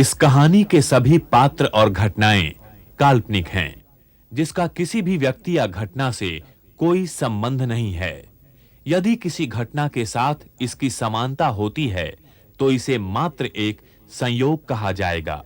इस कहानी के सभी पात्र और घटनाएं काल्पनिक हैं, जिसका किसी भी व्यक्ति या घटना से कोई संबंध नहीं है। यदि किसी घटना के साथ इसकी समानता होती है, तो इसे मात्र एक संयोग कहा जाएगा।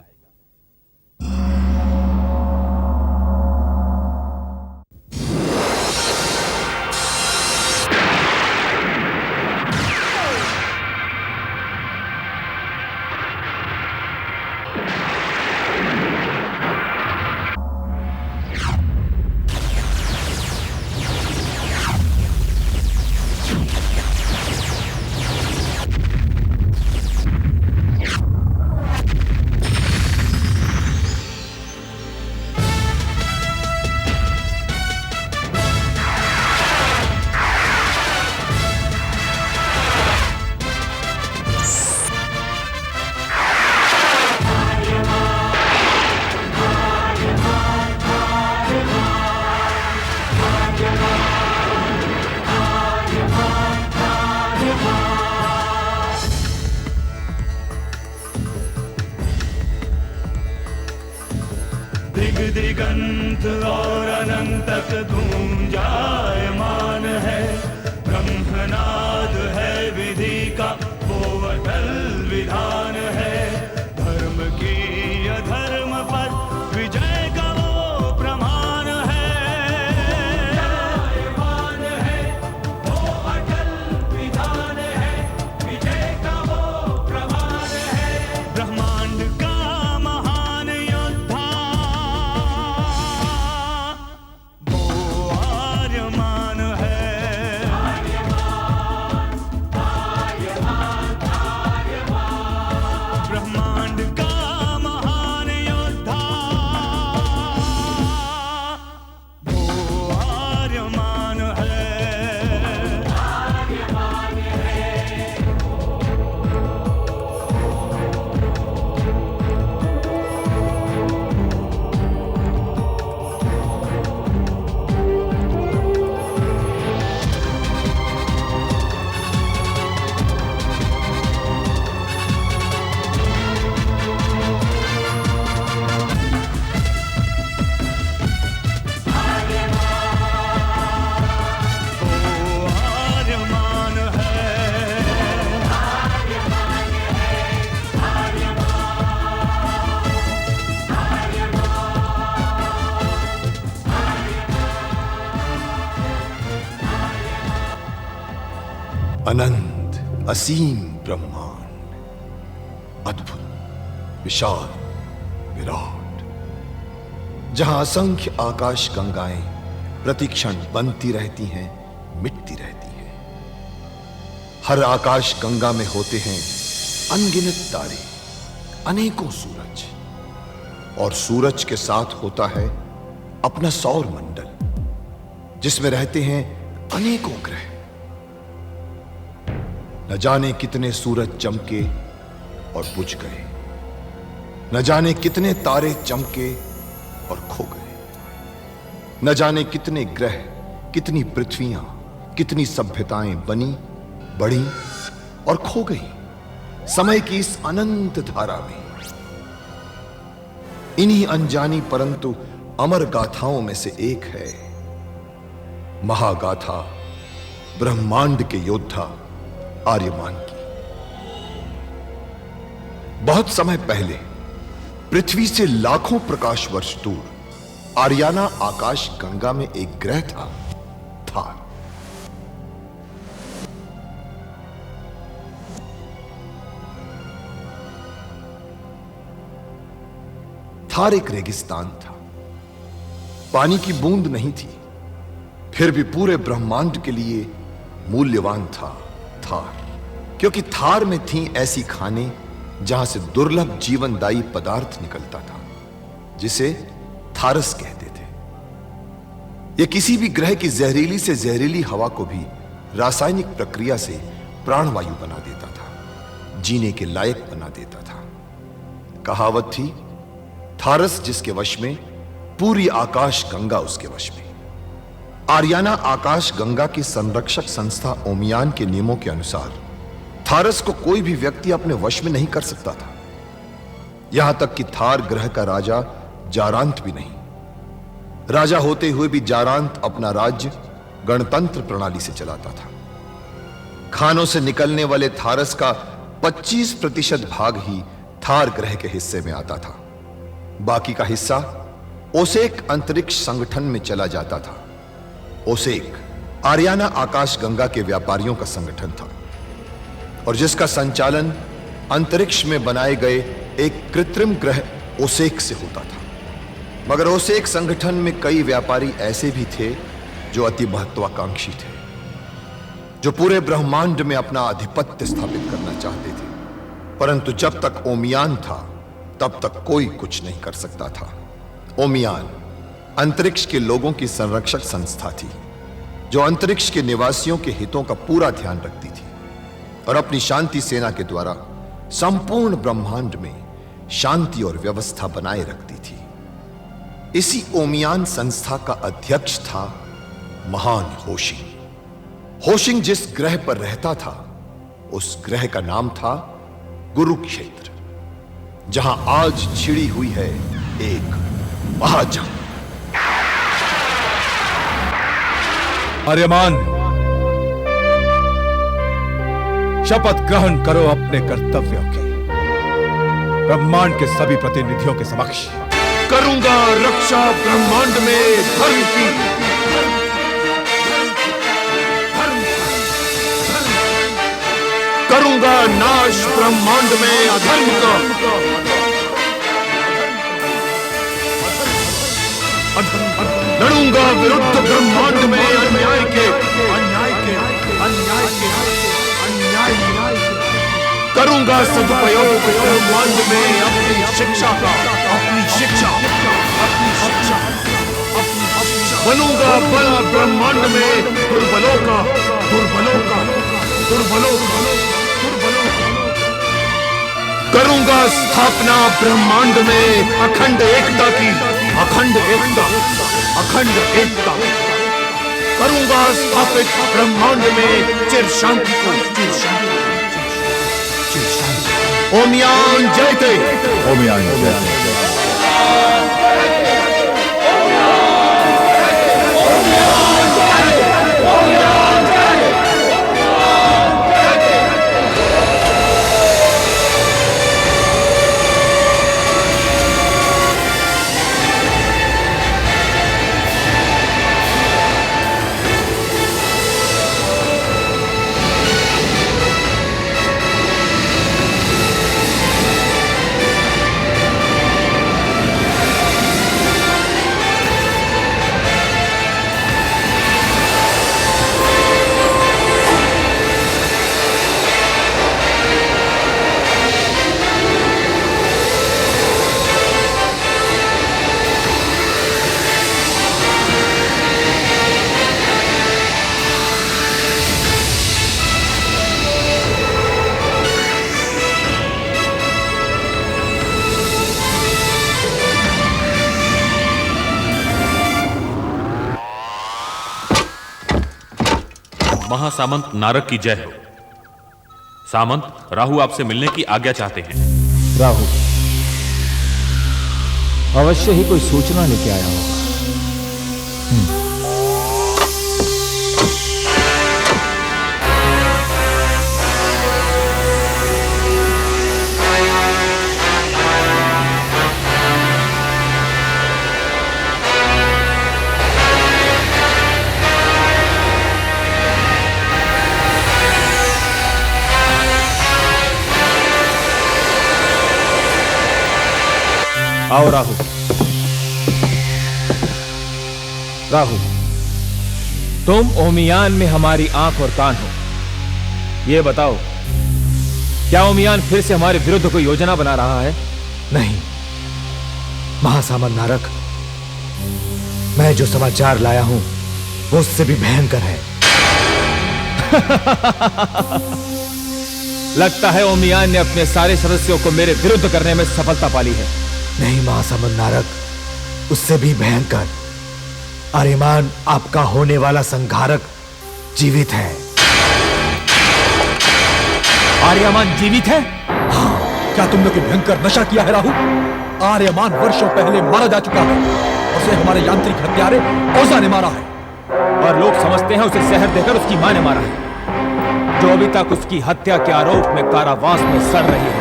दिगंत और अनंत तक गूंजायमान है। ब्रह्मनाद है विधि का वो अटल विधान है। धर्म की अधर्म पर विजय का वो प्रमाण है। जायमान है वो अटल विधान है। विजय का वो प्रमाण है। ब्रह्मांड का महान योद्धा ब्रह्मांड का महान योद्धा वो आर्यमान है। अनंत असीम ब्रह्मांड, अद्भुत विशाल विराट, जहां असंख्य आकाश गंगाएं प्रतिक्षण बनती रहती हैं, मिटती रहती हैं। हर आकाश गंगा में होते हैं अनगिनत तारे, अनेकों सूरज, और सूरज के साथ होता है अपना सौर मंडल, जिसमें रहते हैं अनेकों ग्रह। न जाने कितने सूरज चमके और बुझ गए, न जाने कितने तारे चमके और खो गए, न जाने कितने ग्रह, कितनी पृथ्वियां, कितनी सभ्यताएं बनी, बढ़ी और खो गई समय की इस अनंत धारा में। इन्हीं अनजानी परंतु अमर गाथाओं में से एक है महागाथा ब्रह्मांड के योद्धा आर्यमान की। बहुत समय पहले पृथ्वी से लाखों प्रकाश वर्ष दूर आर्याना आकाश गंगा में एक ग्रह था, थार। थार एक रेगिस्तान था, पानी की बूंद नहीं थी, फिर भी पूरे ब्रह्मांड के लिए मूल्यवान था थार, क्योंकि थार में थी ऐसी खाने जहां से दुर्लभ जीवनदायी पदार्थ निकलता था, जिसे थारस कहते थे। यह किसी भी ग्रह की जहरीली से जहरीली हवा को भी रासायनिक प्रक्रिया से प्राणवायु बना देता था, जीने के लायक बना देता था। कहावत थी, थारस जिसके वश में, पूरी आकाश गंगा उसके वश में। आर्याना आकाश गंगा की संरक्षक संस्था ओमियान के नियमों के अनुसार थारस को कोई भी व्यक्ति अपने वश में नहीं कर सकता था। यहां तक कि थार ग्रह का राजा जारांत भी नहीं। राजा होते हुए भी जारांत अपना राज्य गणतंत्र प्रणाली से चलाता था। खानों से निकलने वाले थारस का 25% भाग ही थार ग्रह के हिस्से में आता था। बाकी का हिस्सा ओसेक अंतरिक्ष संगठन में चला जाता था। ओसेक आर्याना आकाश गंगा के व्यापारियों का संगठन था और जिसका संचालन अंतरिक्ष में बनाए गए एक कृत्रिम ग्रह ओसेक से होता था। मगर ओसेक संगठन में कई व्यापारी ऐसे भी थे जो अति महत्वाकांक्षी थे, जो पूरे ब्रह्मांड में अपना आधिपत्य स्थापित करना चाहते थे। परंतु जब तक ओमियान था तब तक कोई कुछ नहीं कर सकता था। ओमियान अंतरिक्ष के लोगों की संरक्षक संस्था थी जो अंतरिक्ष के निवासियों के हितों का पूरा ध्यान रखती थी और अपनी शांति सेना के द्वारा संपूर्ण ब्रह्मांड में शांति और व्यवस्था बनाए रखती थी। इसी ओमियान संस्था का अध्यक्ष था महान होशिंग। होशिंग जिस ग्रह पर रहता था उस ग्रह का नाम था कुरुक्षेत्र, जहां आज छिड़ी हुई है एक महाजंग। आर्यमान, शपथ ग्रहण करो अपने कर्तव्यों की ब्रह्मांड के सभी प्रतिनिधियों के समक्ष। करूंगा रक्षा ब्रह्मांड में धर्म की। करूंगा नाश ब्रह्मांड में अधर्म का। लड़ूंगा विरुद्ध ब्रह्मांड में अन्याय के। करूंगा सदुपयोग ब्रह्मांड में अपनी शिक्षा का। बनूंगा बल ब्रह्मांड में दुर्बलों का। करूंगा स्थापना ब्रह्मांड में अखंड एकता की। अखंड एकता करूंगा स्थापित ब्रह्मांड में चिर शांति को। ओमियान जयते। ओमियान जयते। महासामंत नारद की जय हो। सामंत, राहु आपसे मिलने की आज्ञा चाहते हैं। राहु अवश्य ही कोई सूचना लेके आया होगा। आओ राहु। राहु, तुम ओमियान में हमारी आंख और कान हो। यह बताओ, क्या ओमियान फिर से हमारे विरुद्ध कोई योजना बना रहा है? नहीं महासामंत नारक, मैं जो समाचार लाया हूं वो उससे भी भयंकर है। लगता है ओमियान ने अपने सारे सदस्यों को मेरे विरुद्ध करने में सफलता पाली है। नहीं महासामंत नारक, उससे भी भयंकर। आर्यमान आपका होने वाला संहारक जीवित है। आर्यमान जीवित है? हाँ, क्या तुमने कोई भयंकर नशा किया है राहु? आर्यमान वर्षों पहले मारा जा चुका है। उसे हमारे यांत्रिक हत्यारे ओझा ने मारा है और लोग समझते हैं उसे जहर देकर उसकी मां ने मारा है, जो अभी तक उसकी हत्या के आरोप में कारावास में सड़ रही है।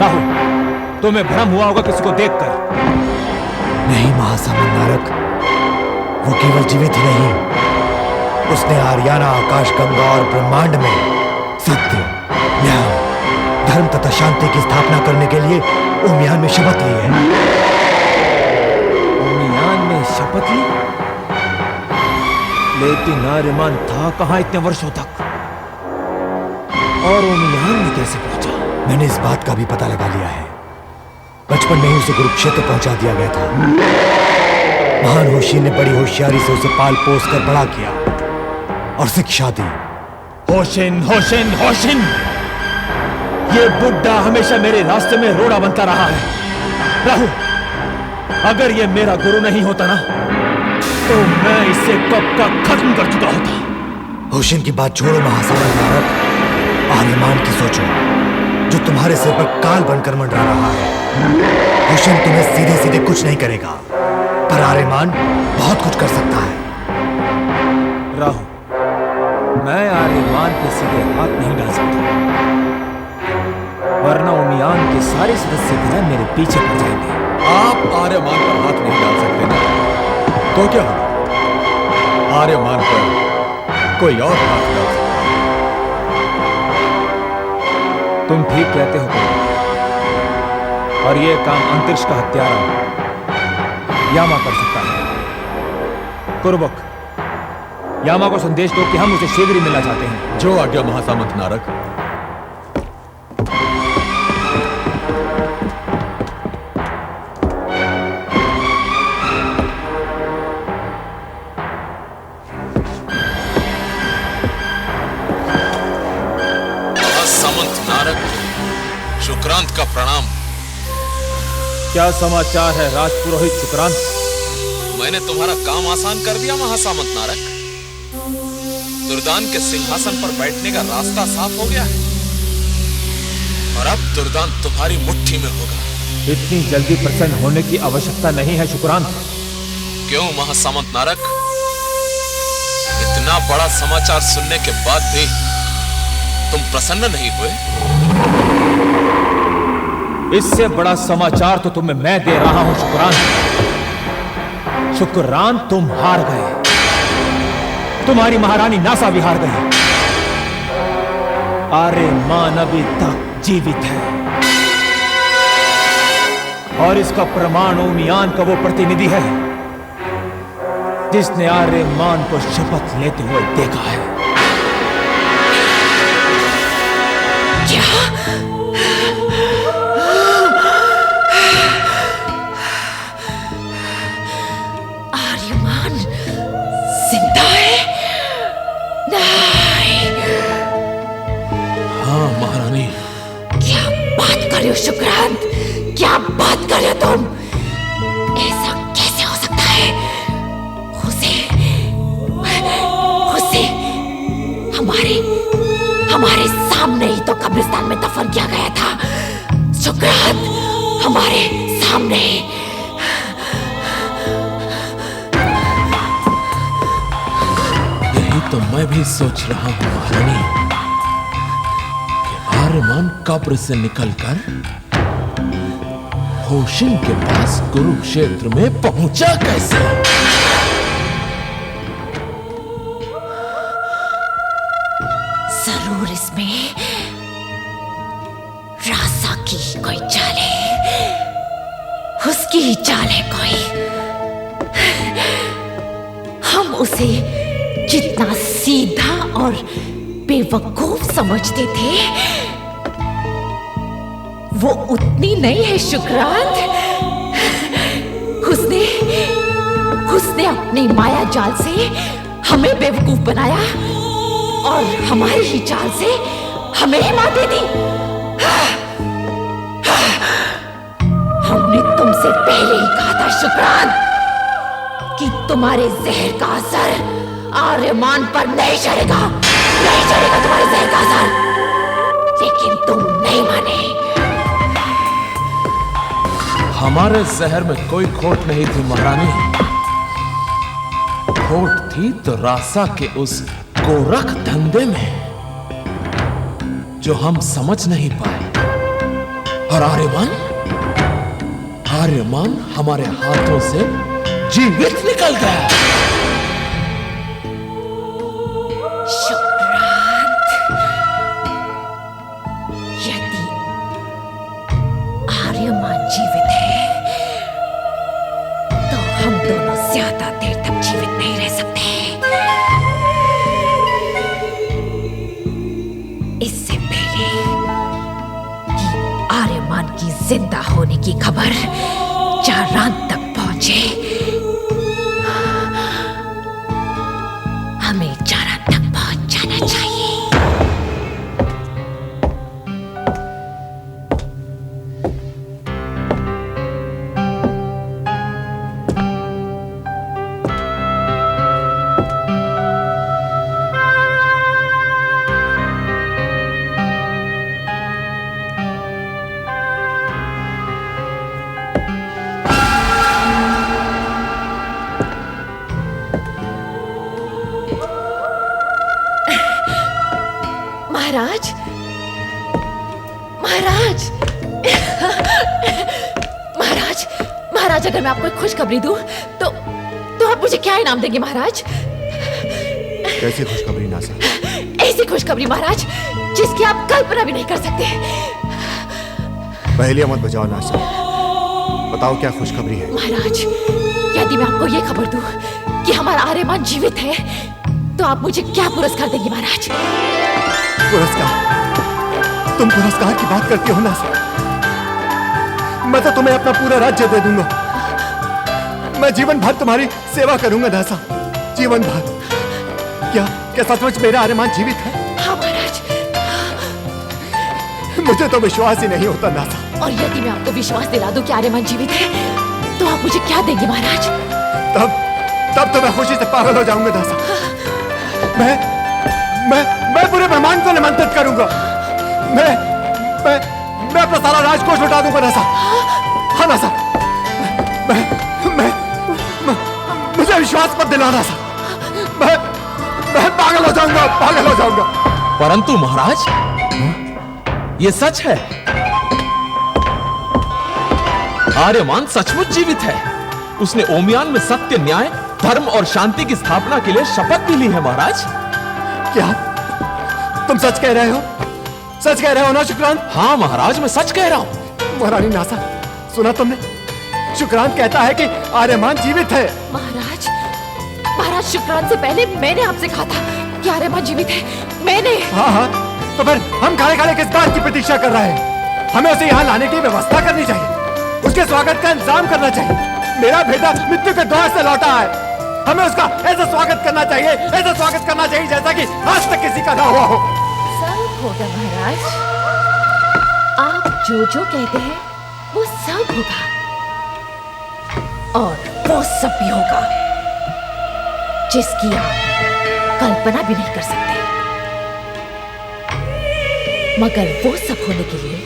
राहु, तुम्हें भ्रम हुआ होगा किसी को देखकर। नहीं महासामंत नारक, वो केवल जीवित ही नहीं, उसने आर्याना, आकाशगंगा और ब्रह्मांड में सत्य, न्याय, धर्म तथा शांति की स्थापना करने के लिए ओमियान में शपथ ली है। ओमियान में शपथ ली? लेकिन आर्यमान था कहां इतने वर्षों तक, और ओमियान में कैसे पहुंचा? मैंने इस बात का भी पता लगा लिया है। बचपन में ही उसे कुरुक्षेत्र पहुंचा दिया गया था। महान होशी ने बड़ी होशियारी से उसे पाल पोस कर बड़ा किया और शिक्षा दी। होशिन, होशिन, होशिन! ये बुड्ढा हमेशा मेरे रास्ते में रोड़ा बनता रहा है। राहु, अगर ये मेरा गुरु नहीं होता ना, तो मैं इसे कब का खत्म कर चुका होता। होशिन की बात छोड़ो महासामंत नारक, आर्यमान की सोचो, जो तुम्हारे सिर पर काल बनकर मंडरा रहा है। होशिन तुम्हें सीधे सीधे कुछ नहीं करेगा, पर आर्यमान बहुत कुछ कर सकता है। राहु, मैं आर्यमान के सीधे हाथ नहीं डाल सकता, वरना ओमियान के सारे सदस्य गण मेरे पीछे पड़ जाएंगे। आप आर्यमान पर हाथ नहीं डाल सकते ना, तो क्या होगा? आर्यमान पर कोई और हाथ डाल सकता। तुम ठीक कहते हो कौरव, और ये काम अंतरिक्ष का हत्यारा यामा कर सकता है। कुर्बक, यामा को संदेश दो कि हम उसे शीघ्र ही मिलना चाहते हैं। जो आज्ञा महासामंत नारक। महासामंत नारक, शुक्रांत का प्रणाम। क्या समाचार है राजपुरोहित शुक्रांत? मैंने तुम्हारा काम आसान कर दिया महासामंत नारक। दुर्दान के सिंहासन पर बैठने का रास्ता साफ हो गया है, और अब दुर्दान तुम्हारी मुट्ठी में होगा। इतनी जल्दी प्रसन्न होने की आवश्यकता नहीं है शुक्रांत। क्यों महासामंत नारक? इतना बड़ा समाचार सुनने के बाद भी तुम प्रसन्न नहीं हुए? इससे बड़ा समाचार तो तुम्हें मैं दे रहा हूं शुक्रांत। शुक्रांत, तुम हार गए। तुम्हारी महारानी नासा भी हार गई। आर्यमान अभी तक जीवित है, और इसका प्रमाण ओमियान का वो प्रतिनिधि है जिसने आर्यमान को शपथ लेते हुए देखा है। आर्यमान जिंदा है? नहीं। हाँ महारानी। क्या बात कर रहे हो शुक्रांत? क्या बात कर रहे हो तुम? ऐसा कैसे हो सकता है? उसे हमारे सामने ही तो कब्रिस्तान में दफन किया गया था। शुक्रांत, हमारे सामने। यही तो मैं भी सोच रहा हूं महारानी, कि आर्यमान कब्र से निकलकर होशिन के पास कुरुक्षेत्र में पहुंचा कैसे? जरूर इसमें रासा की कोई चाल है, उसकी ही चाल है कोई। हम उसे जितना सीधा और बेवकूफ समझते थे, वो उतनी नहीं है शुक्रांत। उसने अपनी माया जाल से हमें बेवकूफ बनाया, और हमारी ही चाल से हमें ही मात दे दी। हमने तुमसे पहले ही कहा था शुक्रांत कि तुम्हारे जहर का असर आर्यमान पर नहीं चढ़ेगा तुम्हारे जहर का असर। लेकिन तुम नहीं माने। हमारे जहर में कोई खोट नहीं थी महारानी। खोट थी तो रासा के उस गोरख धंधे में जो हम समझ नहीं पाए। और आर्यमान हमारे हाथों से जीवित निकल गया। शुक्रांत, यदि आर्यमान जीवित है तो हम दोनों ज्यादा देर तक जीवित नहीं रह सकते। इससे पहले कि आर्यमान की जिंदा होने की खबर चारांत तक पहुंचे, हमें चारांत तक पहुंच जाना चाहिए। महाराज, महाराज, महाराज, महाराज, अगर मैं आपको एक खुशखबरी दूं तो आप मुझे क्या इनाम देंगे महाराज? कैसी खुशखबरी नासा? ऐसी खुशखबरी महाराज जिसकी आप कल्पना भी नहीं कर सकते। पहले मत बजाओ नासा, बताओ क्या खुशखबरी है? महाराज, यदि मैं आपको ये खबर दूं कि हमारा आर्यमान जीवित है तो आप मुझे क्या पुरस्कार देंगे महाराज? पुरस्कार? तुम पुरस्कार की बात करती हो नासा? मैं तो तुम्हें अपना पूरा राज्य दे दूंगा। मैं जीवन भर तुम्हारी सेवा करूंगा नासा, जीवन भर। क्या सचमुच मेरा आर्यमान जीवित है? हाँ महाराज। मुझे तो विश्वास ही नहीं होता नासा। और यदि मैं आपको विश्वास दिला दूं कि आर्यमान जीवित है तो आप मुझे क्या देंगे महाराज? तब तो मैं खुशी से पागल हो जाऊंगा नासा। मैं पूरे ब्रह्मांड को निमंत्रित करूंगा। मैं अपना सारा राजकोष लुटा दूंगा नासा। हाँ नासा, मुझे विश्वास मत दिलाना नासा। मैं पागल हो जाऊंगा। परंतु महाराज, ये सच है। आर्यमान सचमुच जीवित है। उसने ओमियान में सत्य, न्याय, धर्म और शांति की स्थापना के लिए शपथ भी ली है महाराज। क्या तुम सच कह रहे हो? सच कह रहे हो ना शुक्रांत? हाँ महाराज, मैं सच कह रहा हूँ। महारानी नासा, सुना तुमने? शुक्रांत कहता है कि आर्यमान जीवित है। महाराज, शुक्रांत से पहले मैंने आपसे कहा था कि आर्यमान जीवित है। मैंने। हाँ, तो फिर हम खड़े किस बात की प्रतीक्षा कर रहे हैं? हमें उसे यहाँ लाने की व्यवस्था करनी चाहिए, उसके स्वागत का इंतजाम करना चाहिए। मेरा बेटा मृत्यु के द्वार से लौटा है, हमें उसका ऐसा स्वागत करना चाहिए जैसा कि आज तक किसी का ना हुआ हो। सब होगा महाराज, आप जो कहते हैं वो सब होगा, और वो सब भी होगा जिसकी आप कल्पना भी नहीं कर सकते। मगर वो सब होने के लिए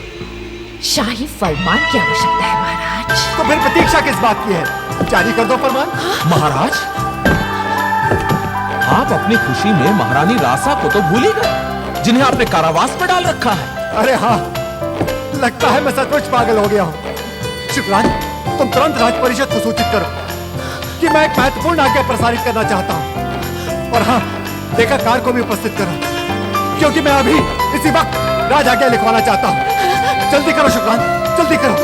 शाही फरमान की आवश्यकता है महाराज। तो फिर प्रतीक्षा किस बात की है? जारी कर दो फरमान। महाराज, आप अपनी खुशी में महारानी रासा को तो भूल ही गए, जिन्हें आपने कारावास में डाल रखा है। अरे हाँ, लगता है मैं सचमुच पागल हो गया हूँ। शुक्रांत, तुम तुरंत राज परिषद को सूचित करो कि मैं एक महत्वपूर्ण आज्ञा प्रसारित करना चाहता हूँ। और हाँ, लेखाकार को भी उपस्थित करो, क्योंकि मैं अभी इसी वक्त राज आज्ञा लिखवाना चाहता हूँ। जल्दी करो शुक्रांत, जल्दी करो।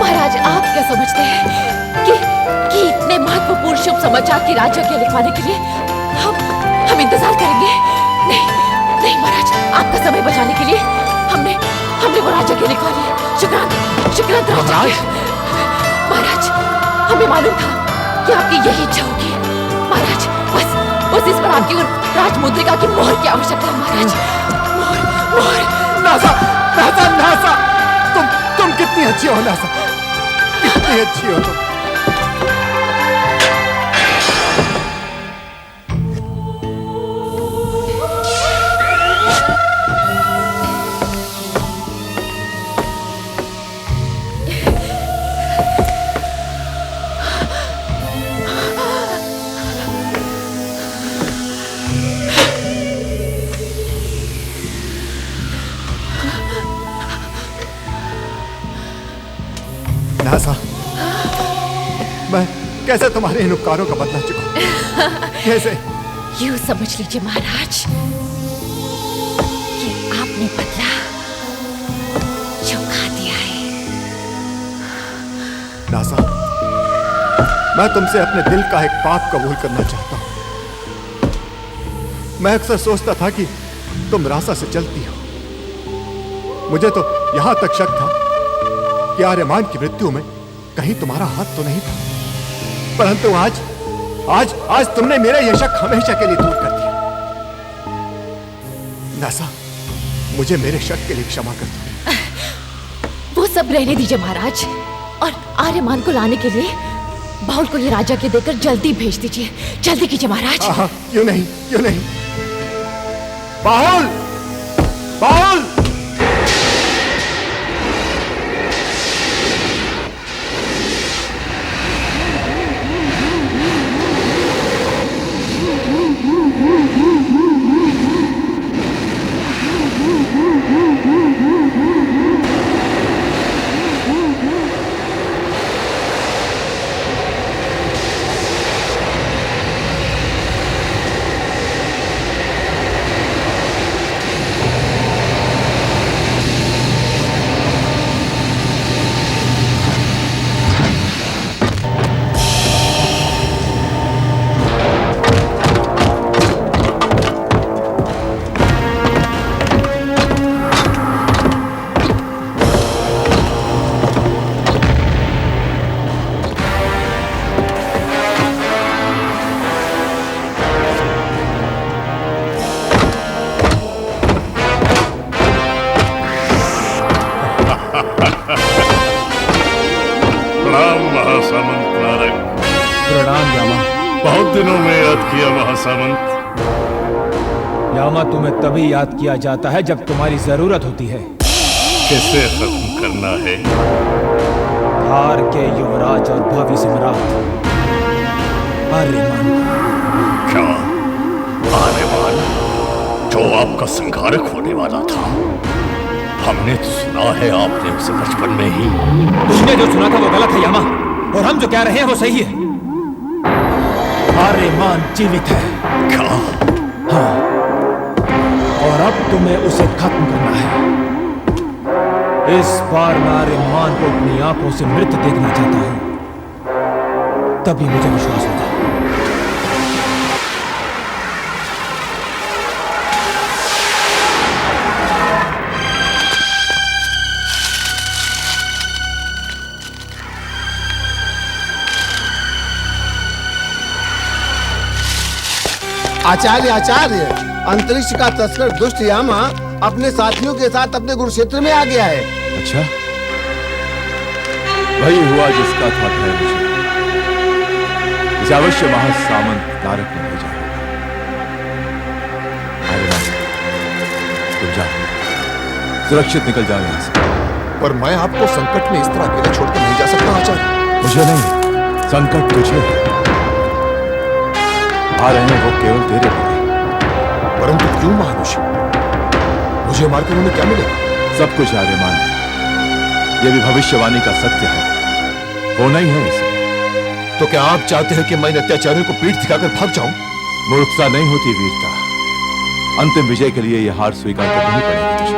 महाराज, आप क्या समझते हैं कि इतने महत्वपूर्ण शुभ समाचार की राज आज्ञा लिखवाने के लिए हम इंतजार करेंगे? नहीं महाराज, आपका समय बचाने के लिए हमने वो राज आज्ञा लिखवा ली। शुक्रांत राज आज्ञा। महाराज, हमें मालूम था कि आपकी यही इच्छा होगी। महाराज, बस इस पर आपकी राजमुद्रिका की मोहर की आवश्यकता है महाराज। मोहर। नासा, तुम कितनी अच्छी हो नासा, कितनी अच्छी हो तुम। नासा, मैं कैसे तुम्हारे इन उपकारों का बदला चुकाऊं? कैसे? यूं समझ लीजिए महाराज कि आपने बदला चुका दिया है। नासा, मैं तुमसे अपने दिल का एक पाप कबूल करना चाहता हूं। मैं अक्सर सोचता था कि तुम रासा से चलती हो। मुझे तो यहां तक शक था कि आर्यमान की मृत्यु में कहीं तुम्हारा हाथ तो नहीं था, परंतु आज तुमने मेरा यह शक हमेशा के लिए दूर कर दिया। नासा, मुझे मेरे शक के लिए क्षमा कर दो। वो सब रहने दीजिए महाराज, और आर्यमान को लाने के लिए बाउल को ये राजा के देकर जल्दी भेज दीजिए। जल्दी कीजिए महाराज। हाँ, क्यों नहीं, क्यों नहीं। बाहुल, बाहुल! यामा, तुम्हें तभी याद किया जाता है जब तुम्हारी जरूरत होती है। किसे खत्म करना है? थार के युवराज और भावी सम्राट आर्यमान। क्या आर्यमान, जो आपका संहारक होने वाला था? हमने तो सुना है आपने उसे बचपन में ही। तुमने जो सुना था वो गलत है यामा, और हम जो कह रहे हैं वो सही है। आर्यमान जीवित है। क्या? हाँ, और अब तुम्हें उसे खत्म करना है। इस बार मैं आर्यमान को अपनी आंखों से मृत देखना चाहता हूं, तभी मुझे विश्वास होगा। आचार्य, आचार्य, अंतरिक्ष का तस्कर दुष्ट यामा अपने साथियों के साथ अपने कुरुक्षेत्र में आ गया है। अच्छा, वही हुआ जिसका था भय मुझे। इसे अवश्य महासामंत नारक ने भेजा है। आर्यमान, तुम जाओ, सुरक्षित निकल जाओ यहां से। पर मैं आपको संकट में इस तरह अकेले छोड़कर नहीं जा सकता आचार्य। मुझे नहीं, संकट तुझे है। आ रहे हैं वो केवल तेरे लिए। परंतु क्यों महानुषी? मुझे मारकर उन्हें क्या मिलेगा? सब कुछ आर्यमान, यह भी भविष्यवाणी का सत्य है, होना ही है इसे। तो क्या आप चाहते हैं कि मैं अत्याचारियों को पीठ दिखाकर भाग जाऊं? मूर्खता नहीं होती वीरता। अंतिम विजय के लिए यह हार स्वीकार करनी पड़ेगी तुझे।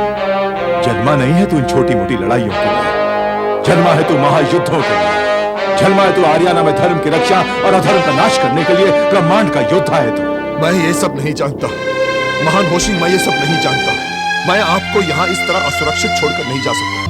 जन्मा नहीं है तू इन छोटी मोटी लड़ाइयों के लिए, जन्मा है तू महायुद्धों के लिए। जन्मा है तू आर्याना में धर्म की रक्षा और अधर्म का नाश करने के लिए। ब्रह्मांड का योद्धा है तू। मैं ये सब नहीं जानता महान होशी, मैं ये सब नहीं जानता। मैं आपको यहाँ इस तरह असुरक्षित छोड़कर नहीं जा सकता।